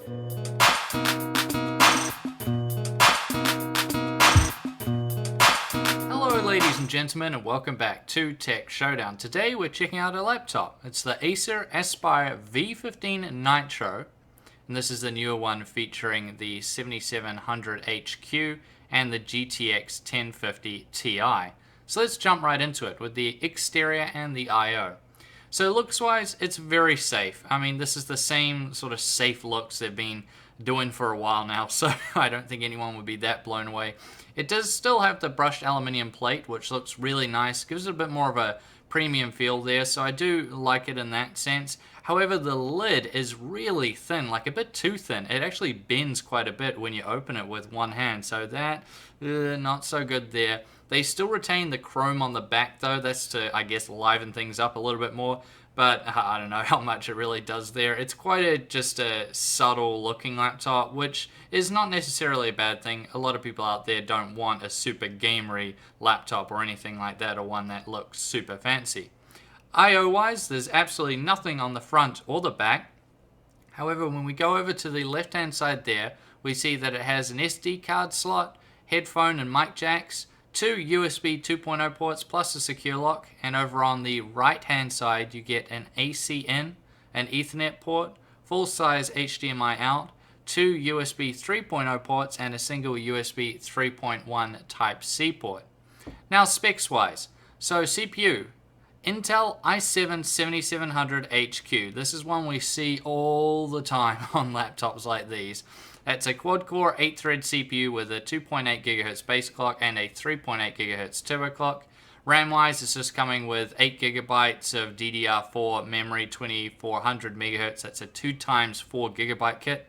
Hello ladies and gentlemen, and welcome back to Tech Showdown. Today we're checking out a laptop. It's the Acer Aspire V15 Nitro, and this is the newer one featuring the 7700HQ and the GTX 1050 Ti. So let's jump right into it with the exterior and the I/O. So looks wise, it's very safe. I mean, this is the same sort of safe looks they've been doing for a while now, so I don't think anyone would be that blown away. It does still have the brushed aluminium plate, which looks really nice, gives it a bit more of a premium feel there, so I do like it in that sense. However, the lid is really thin, like a bit too thin. It actually bends quite a bit when you open it with one hand, so that, not so good there. They still retain the chrome on the back though, that's to, I guess, liven things up a little bit more, but I don't know how much it really does there. It's quite just a subtle looking laptop, which is not necessarily a bad thing. A lot of people out there don't want a super gamery laptop or anything like that, or one that looks super fancy. I/O wise, there's absolutely nothing on the front or the back. However, when we go over to the left hand side there, we see that it has an SD card slot, headphone and mic jacks, 2 USB 2.0 ports plus a secure lock, and over on the right hand side you get an AC in, an Ethernet port, full size HDMI out, 2 USB 3.0 ports and a single USB 3.1 Type-C port. Now specs wise, so CPU, Intel i7-7700HQ. This is one we see all the time on laptops like these. It's a quad-core 8-thread CPU with a 2.8 GHz base clock and a 3.8 GHz turbo clock. RAM-wise, it's just coming with 8 GB of DDR4 memory, 2400 MHz. That's a 2 times 4 GB kit.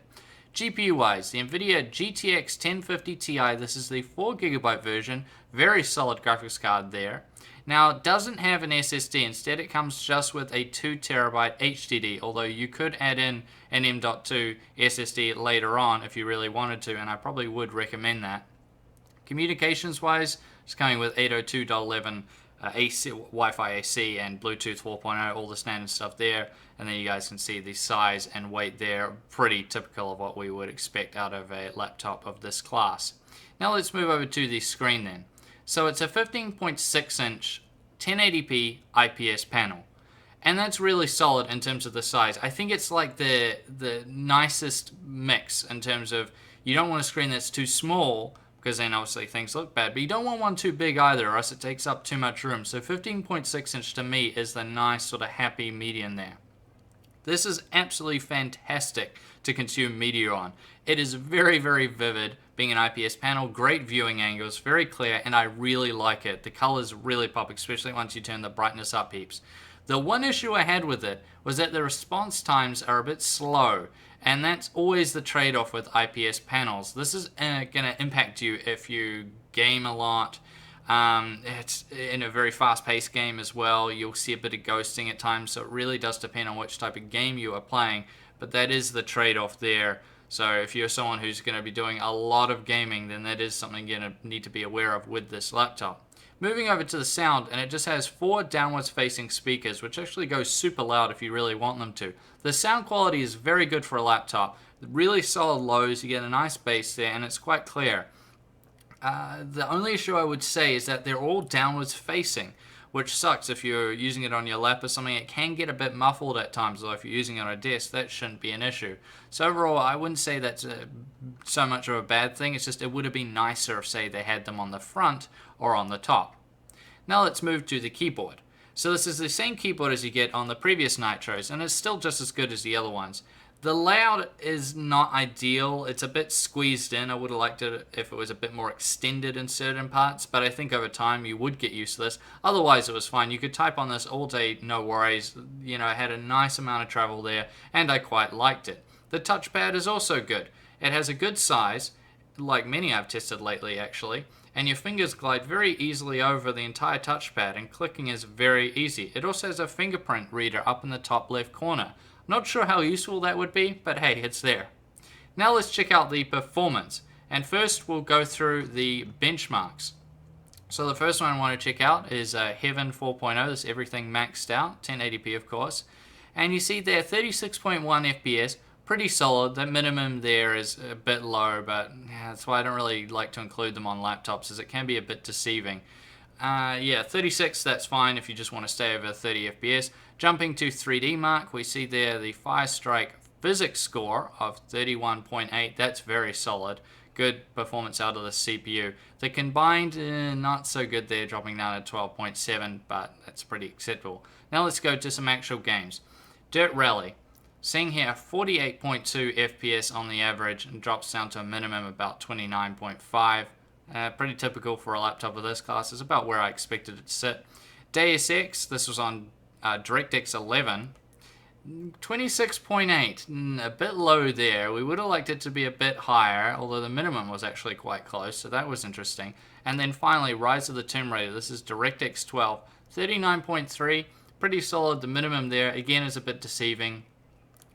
GPU-wise, the NVIDIA GTX 1050 Ti. This is the 4 GB version. Very solid graphics card there. Now, it doesn't have an SSD. Instead, it comes just with a 2 TB HDD, although you could add in an M.2 SSD later on if you really wanted to, and I probably would recommend that. Communications-wise, it's coming with 802.11 AC, Wi-Fi AC and Bluetooth 4.0, all the standard stuff there. And then you guys can see the size and weight there, pretty typical of what we would expect out of a laptop of this class. Now let's move over to the screen then. So it's a 15.6 inch 1080p IPS panel, and that's really solid in terms of the size. I think it's like the nicest mix in terms of, you don't want a screen that's too small because then obviously things look bad, but you don't want one too big either or else it takes up too much room. So 15.6 inch to me is the nice sort of happy medium there. This is absolutely fantastic to consume media on. It is very, very vivid, being an IPS panel, great viewing angles, very clear, and I really like it. The colors really pop, especially once you turn the brightness up heaps. The one issue I had with it was that the response times are a bit slow, and that's always the trade-off with IPS panels. This is going to impact you if you game a lot. It's in a very fast-paced game as well. You'll see a bit of ghosting at times, so it really does depend on which type of game you are playing, but that is the trade-off there. So if you're someone who's going to be doing a lot of gaming, then that is something you're going to need to be aware of with this laptop. Moving over to the sound, and it just has 4 downwards facing speakers, which actually go super loud if you really want them to. The sound quality is very good for a laptop. Really solid lows, you get a nice bass there, and it's quite clear. The only issue I would say is that they're all downwards facing, which sucks if you're using it on your lap or something. It can get a bit muffled at times, though if you're using it on a desk, that shouldn't be an issue. So overall, I wouldn't say that's so much of a bad thing. It's just it would have been nicer if, say, they had them on the front or on the top. Now let's move to the keyboard. So this is the same keyboard as you get on the previous Nitros, and it's still just as good as the other ones. The layout is not ideal. It's a bit squeezed in. I would have liked it if it was a bit more extended in certain parts, but I think over time you would get used to this. Otherwise it was fine. You could type on this all day, no worries. You know, it had a nice amount of travel there, and I quite liked it. The touchpad is also good. It has a good size, like many I've tested lately actually, and your fingers glide very easily over the entire touchpad, and clicking is very easy. It also has a fingerprint reader up in the top left corner. Not sure how useful that would be, but hey, it's there. Now let's check out the performance. And first we'll go through the benchmarks. So the first one I want to check out is Heaven 4.0. This is everything maxed out, 1080p of course. And you see there 36.1 FPS, pretty solid. The minimum there is a bit low, but yeah, that's why I don't really like to include them on laptops, as it can be a bit deceiving. Yeah, 36, that's fine if you just want to stay over 30 FPS. Jumping to 3D Mark, we see there the Firestrike physics score of 31.8. That's very solid. Good performance out of the CPU. The combined, not so good there, dropping down to 12.7, but that's pretty acceptable. Now let's go to some actual games. Dirt Rally. Seeing here 48.2 FPS on the average and drops down to a minimum about 29.5. Pretty typical for a laptop of this class. It's about where I expected it to sit. Deus Ex, this was on DirectX 11. 26.8, a bit low there. We would have liked it to be a bit higher, although the minimum was actually quite close, so that was interesting. And then finally, Rise of the Tomb Raider. This is DirectX 12, 39.3, pretty solid. The minimum there, again, is a bit deceiving.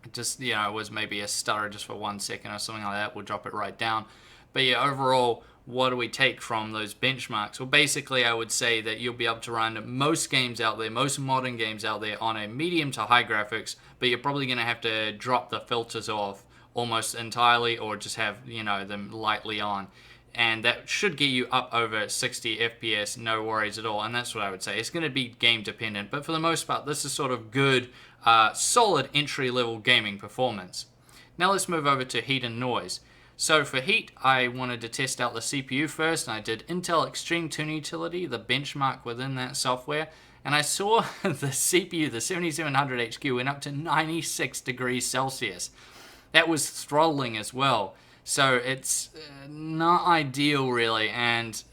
It just, was maybe a stutter just for 1 second or something like that. We'll drop it right down. But yeah, overall, what do we take from those benchmarks? Well, basically, I would say that you'll be able to run most games out there, most modern games out there, on a medium to high graphics, but you're probably going to have to drop the filters off almost entirely, or just have, them lightly on. And that should get you up over 60 FPS, no worries at all. And that's what I would say. It's going to be game dependent, but for the most part, this is sort of good, solid entry-level gaming performance. Now let's move over to heat and noise. So for heat, I wanted to test out the CPU first, and I did Intel Extreme Tune Utility, the benchmark within that software, and I saw the CPU, the 7700HQ, went up to 96 degrees Celsius. That was throttling as well. So it's not ideal really, and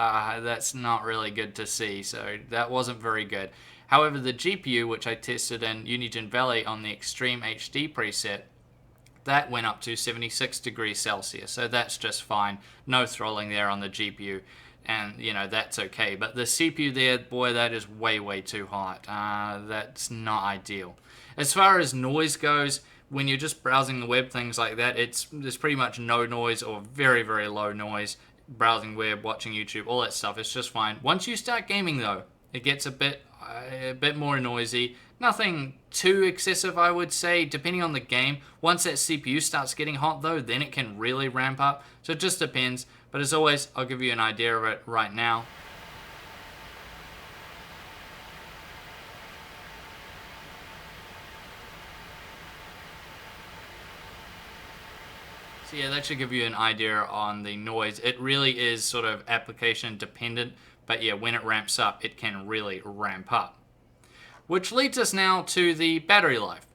that's not really good to see, so that wasn't very good. However, the GPU, which I tested in Unigine Valley on the Extreme HD preset, that went up to 76 degrees Celsius, so that's just fine. No throttling there on the GPU, and that's okay. But the CPU there, boy, that is way, way too hot. That's not ideal. As far as noise goes, when you're just browsing the web, things like that, there's pretty much no noise or very, very low noise. Browsing web, watching YouTube, all that stuff, it's just fine. Once you start gaming though, it gets a bit more noisy. Nothing too excessive, I would say, depending on the game. Once that CPU starts getting hot though, then it can really ramp up. So it just depends. But as always, I'll give you an idea of it right now. So yeah, that should give you an idea on the noise. It really is sort of application dependent, but yeah, when it ramps up, it can really ramp up. Which leads us now to the battery life.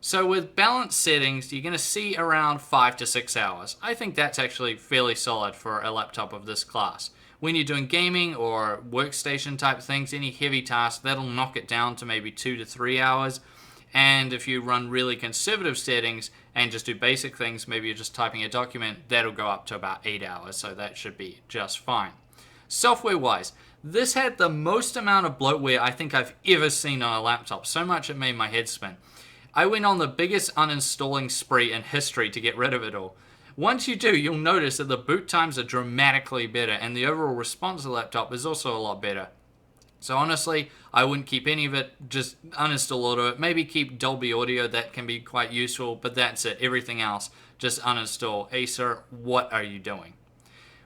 So with balanced settings, you're going to see around 5 to 6 hours. I think that's actually fairly solid for a laptop of this class. When you're doing gaming or workstation type things, any heavy tasks, that'll knock it down to maybe 2 to 3 hours. And if you run really conservative settings and just do basic things, maybe you're just typing a document, that'll go up to about 8 hours, so that should be just fine. Software-wise, this had the most amount of bloatware I think I've ever seen on a laptop. So much it made my head spin. I went on the biggest uninstalling spree in history to get rid of it all. Once you do, you'll notice that the boot times are dramatically better, and the overall response of the laptop is also a lot better. So honestly, I wouldn't keep any of it, just uninstall all of it. Maybe keep Dolby Audio, that can be quite useful, but that's it. Everything else, just uninstall. Acer, what are you doing?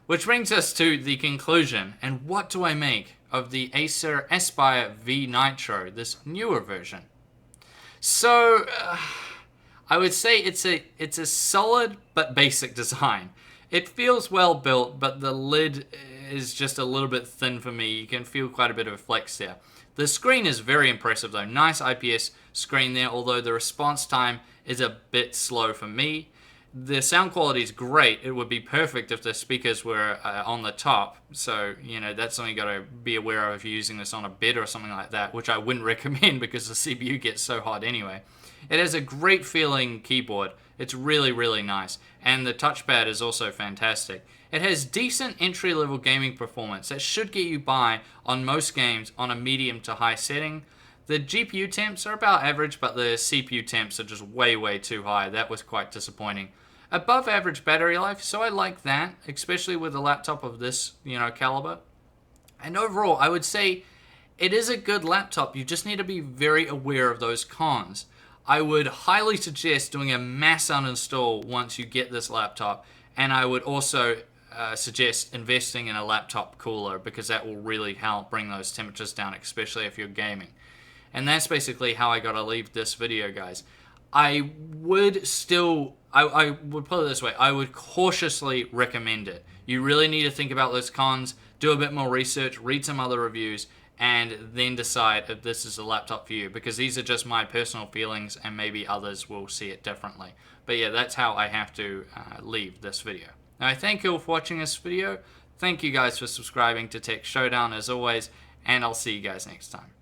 Which brings us to the conclusion, and what do I make of the Acer Aspire V Nitro, this newer version? So, I would say it's a solid but basic design. It feels well built, but the lid is just a little bit thin for me. You can feel quite a bit of a flex there. The screen is very impressive though. Nice IPS screen there, although the response time is a bit slow for me. The sound quality is great. It would be perfect if the speakers were on the top. So, that's something you got to be aware of if you're using this on a bed or something like that, which I wouldn't recommend because the CPU gets so hot anyway. It has a great feeling keyboard. It's really, really nice. And the touchpad is also fantastic. It has decent entry-level gaming performance that should get you by on most games on a medium to high setting. The GPU temps are about average, but the CPU temps are just way, way too high. That was quite disappointing. Above average battery life, so I like that, especially with a laptop of this, caliber. And overall, I would say it is a good laptop. You just need to be very aware of those cons. I would highly suggest doing a mass uninstall once you get this laptop, and I would also suggest investing in a laptop cooler, because that will really help bring those temperatures down, especially if you're gaming. And that's basically how I gotta leave this video, guys. I would put it this way, I would cautiously recommend it. You really need to think about those cons, do a bit more research, read some other reviews, and then decide if this is a laptop for you, because these are just my personal feelings and maybe others will see it differently. But yeah, that's how I have to leave this video. Now, I thank you all for watching this video. Thank you guys for subscribing to Tech Showdown as always, and I'll see you guys next time.